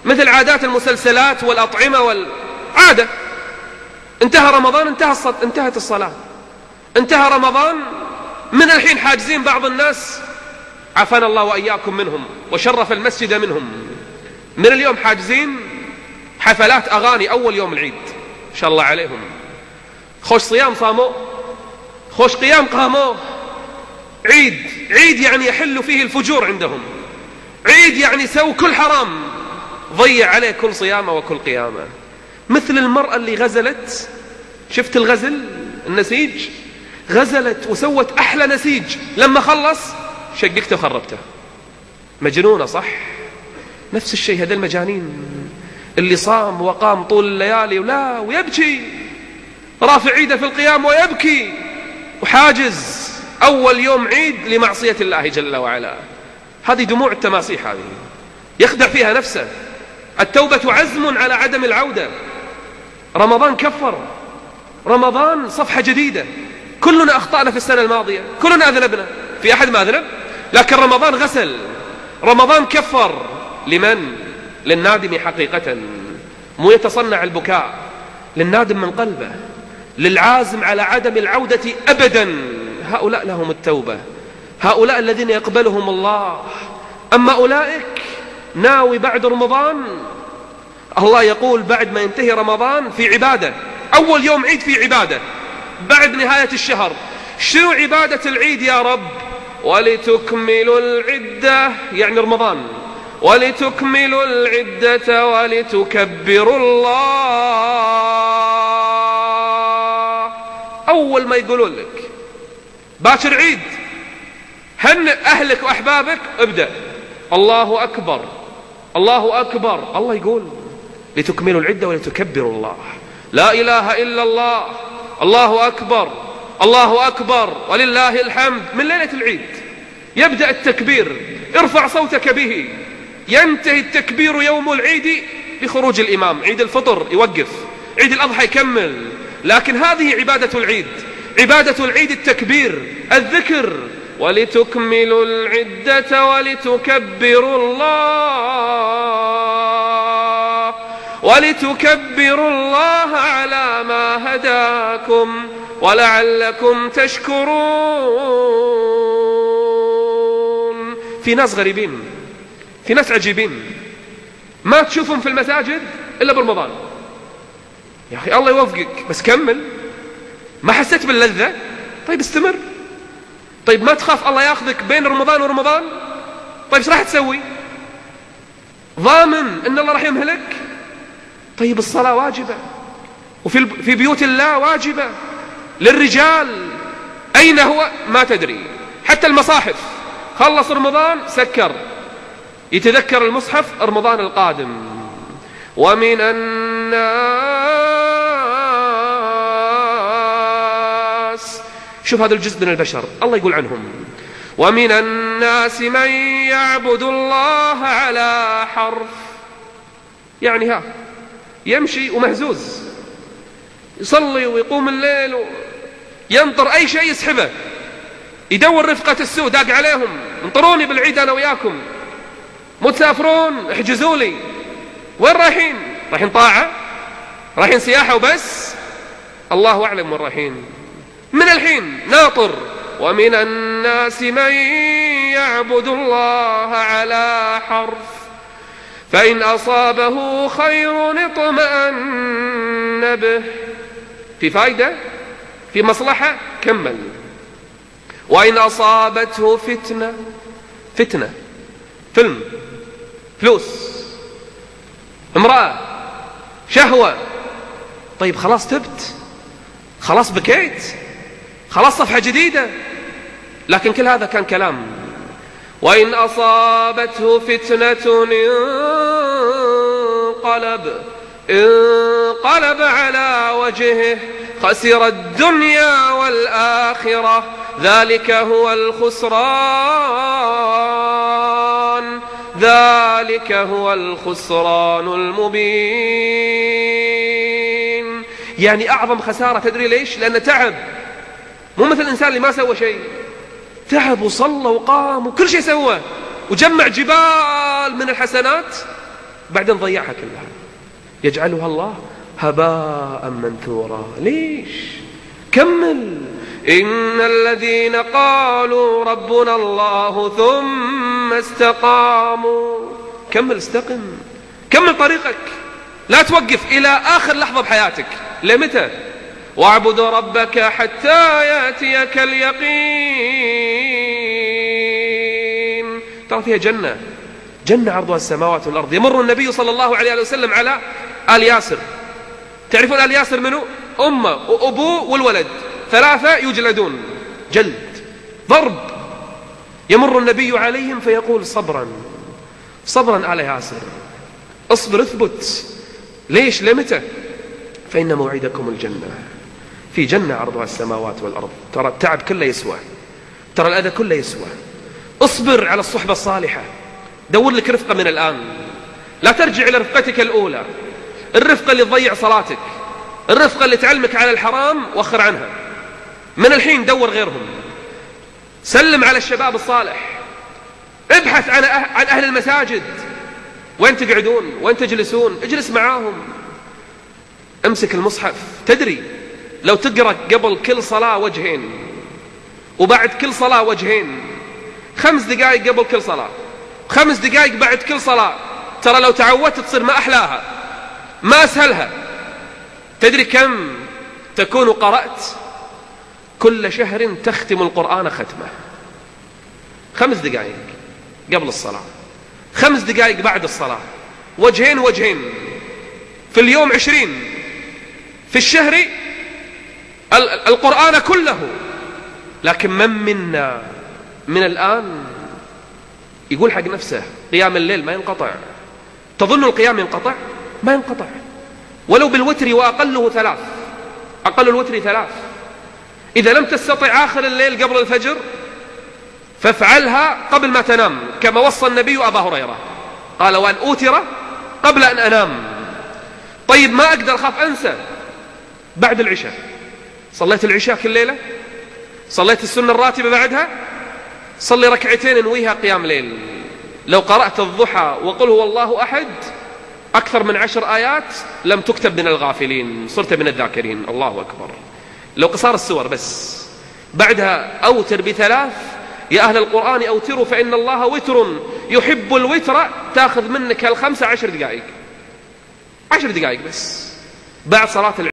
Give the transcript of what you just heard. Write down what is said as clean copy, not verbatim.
مثل عادات المسلسلات والأطعمة والعادة. انتهى رمضان انتهت الصلاة، انتهى رمضان، من الحين حاجزين بعض الناس عافانا الله وإياكم منهم وشرف المسجد منهم، من اليوم حاجزين حفلات أغاني أول يوم العيد إن شاء الله عليهم. خوش صيام صاموه، خوش قيام قاموه. عيد يعني يحل فيه الفجور عندهم، عيد يعني سووا كل حرام، ضيع عليه كل صيامه وكل قيامه. مثل المرأة اللي غزلت، شفت الغزل النسيج، غزلت وسوت أحلى نسيج، لما خلص شققته وخربته. مجنونة صح؟ نفس الشيء هذا المجانين اللي صام وقام طول الليالي ويبكي، رافع عيده في القيام ويبكي، وحاجز أول يوم عيد لمعصية الله جل وعلا. هذه دموع التماسيح، هذه يخدع فيها نفسه. التوبة عزم على عدم العودة. رمضان كفر، رمضان صفحة جديدة. كلنا أخطأنا في السنة الماضية، كلنا أذنبنا، في أحد ما أذنب؟ لكن رمضان غسل، رمضان كفر. لمن؟ للنادم حقيقة، مو يتصنع البكاء، للنادم من قلبه، للعازم على عدم العودة أبدا. هؤلاء لهم التوبة، هؤلاء الذين يقبلهم الله. أما أولئك ناوي بعد رمضان، الله يقول بعد ما ينتهي رمضان في عبادة، أول يوم عيد في عبادة بعد نهاية الشهر. شنو عبادة العيد يا رب؟ ولتكملوا العدة، يعني رمضان، ولتكملوا العدة ولتكبروا الله. أول ما يقولون لك باكر عيد، هنئ أهلك وأحبابك، ابدأ الله أكبر الله أكبر. الله يقول لتكملوا العدة ولتكبروا الله، لا إله إلا الله، الله أكبر الله أكبر ولله الحمد. من ليلة العيد يبدأ التكبير، ارفع صوتك به. ينتهي التكبير يوم العيد بخروج الإمام. عيد الفطر يوقف، عيد الأضحى يكمل. لكن هذه عبادة العيد، عبادة العيد التكبير، الذكر. ولتكملوا العدة ولتكبروا الله، ولتكبروا الله على ما هداكم ولعلكم تشكرون. في ناس غريبين، في ناس عجيبين، ما تشوفهم في المساجد إلا برمضان. يا أخي الله يوفقك، بس كمل. ما حسيت باللذة؟ طيب استمر. طيب ما تخاف الله ياخذك بين رمضان ورمضان؟ طيب ايش راح تسوي؟ ضامن ان الله راح يمهلك؟ طيب الصلاة واجبة، وفي بيوت الله واجبة للرجال. أين هو؟ ما تدري. حتى المصاحف، خلص رمضان سكر، يتذكر المصحف رمضان القادم. ومن الناس، شوف هذا الجزء من البشر الله يقول عنهم: ومن الناس من يعبد الله على حرف. يعني يمشي ومهزوز، يصلي ويقوم الليل ينطر أي شيء يسحبه، يدور رفقة السوء، داق عليهم: انطروني بالعيد أنا وياكم، متسافرون احجزوا لي. وين رايحين؟ رايحين طاعة؟ رايحين سياحة وبس؟ الله أعلم وين رايحين. من الحين ناطر. ومن الناس من يعبد الله على حرف فإن أصابه خير اطمأن به. في فايدة، في مصلحة، كمل. وإن أصابته فتنة، فيلم، فلوس، امرأة، شهوة، طيب خلاص تبت، خلاص بكيت، خلاص صفحة جديدة. لكن كل هذا كان كلام. وإن أصابته فتنة انقلب على وجهه خسر الدنيا والآخرة ذلك هو الخسران المبين. يعني أعظم خسارة، تدري ليش؟ لأنه تعب، مو مثل الإنسان اللي ما سوى شيء. تعب وصلى وقام وكل شيء سوى وجمع جبال من الحسنات، بعدين ضيعها كلها، يجعلها الله هباء منثورا. ليش؟ كمل. إن الذين قالوا ربنا الله ثم استقاموا. كمل، استقم، كمل طريقك، لا توقف إلى آخر لحظة بحياتك. لمتى؟ واعبد ربك حتى يأتيك اليقين. ترى فيها جنة، جنة عرضها السماوات والأرض. يمر النبي صلى الله عليه وسلم على آل ياسر. تعرفون آل ياسر منه؟ أمه وأبوه والولد، 3 يجلدون جلد ضرب. يمر النبي عليهم فيقول صبرا صبرا آل ياسر، اصبر اثبت. ليش؟ لمتى؟ فإن موعدكم الجنة. في جنة عرضها السماوات والأرض. ترى التعب كله يسوى، ترى الأذى كله يسوى. اصبر على الصحبة الصالحة، دور لك رفقة من الآن، لا ترجع إلى رفقتك الأولى، الرفقة اللي تضيع صلاتك، الرفقة اللي تعلمك على الحرام وخر عنها. من الحين دور غيرهم، سلم على الشباب الصالح، ابحث عن أهل المساجد، وين تقعدون وين تجلسون، اجلس معاهم، امسك المصحف. تدري لو تقرأ قبل كل صلاة وجهين وبعد كل صلاة وجهين، 5 دقائق قبل كل صلاة، 5 دقائق بعد كل صلاة، ترى لو تعودت تصير ما أحلاها ما أسهلها. تدري كم تكون قرأت؟ كل شهر تختم القرآن ختمة. 5 دقائق قبل الصلاة، 5 دقائق بعد الصلاة، وجهين وجهين، في اليوم 20، في الشهر القرآن كله. لكن من منا من الآن يقول حق نفسه قيام الليل ما ينقطع. تظن القيام ينقطع؟ ما ينقطع، ولو بالوتر، وأقله 3، أقل الوتر 3. إذا لم تستطع آخر الليل قبل الفجر فافعلها قبل ما تنام، كما وصى النبي أبا هريرة، قال وأن أوتر قبل أن أنام. طيب ما أقدر، أخاف أنسى، بعد العشاء. صليت العشاء كل ليلة، صليت السنة الراتبة بعدها، صلي 2 ركعتين انويها قيام ليل. لو قرأت الضحى وقل هو الله أحد أكثر من 10 آيات لم تكتب من الغافلين، صرت من الذاكرين. الله أكبر. لو قصار السور بس، بعدها أوتر ب3. يا أهل القرآن أوتروا فإن الله وتر يحب الوتر. تأخذ منك 5 10 دقائق، 10 دقائق بس بعد صلاة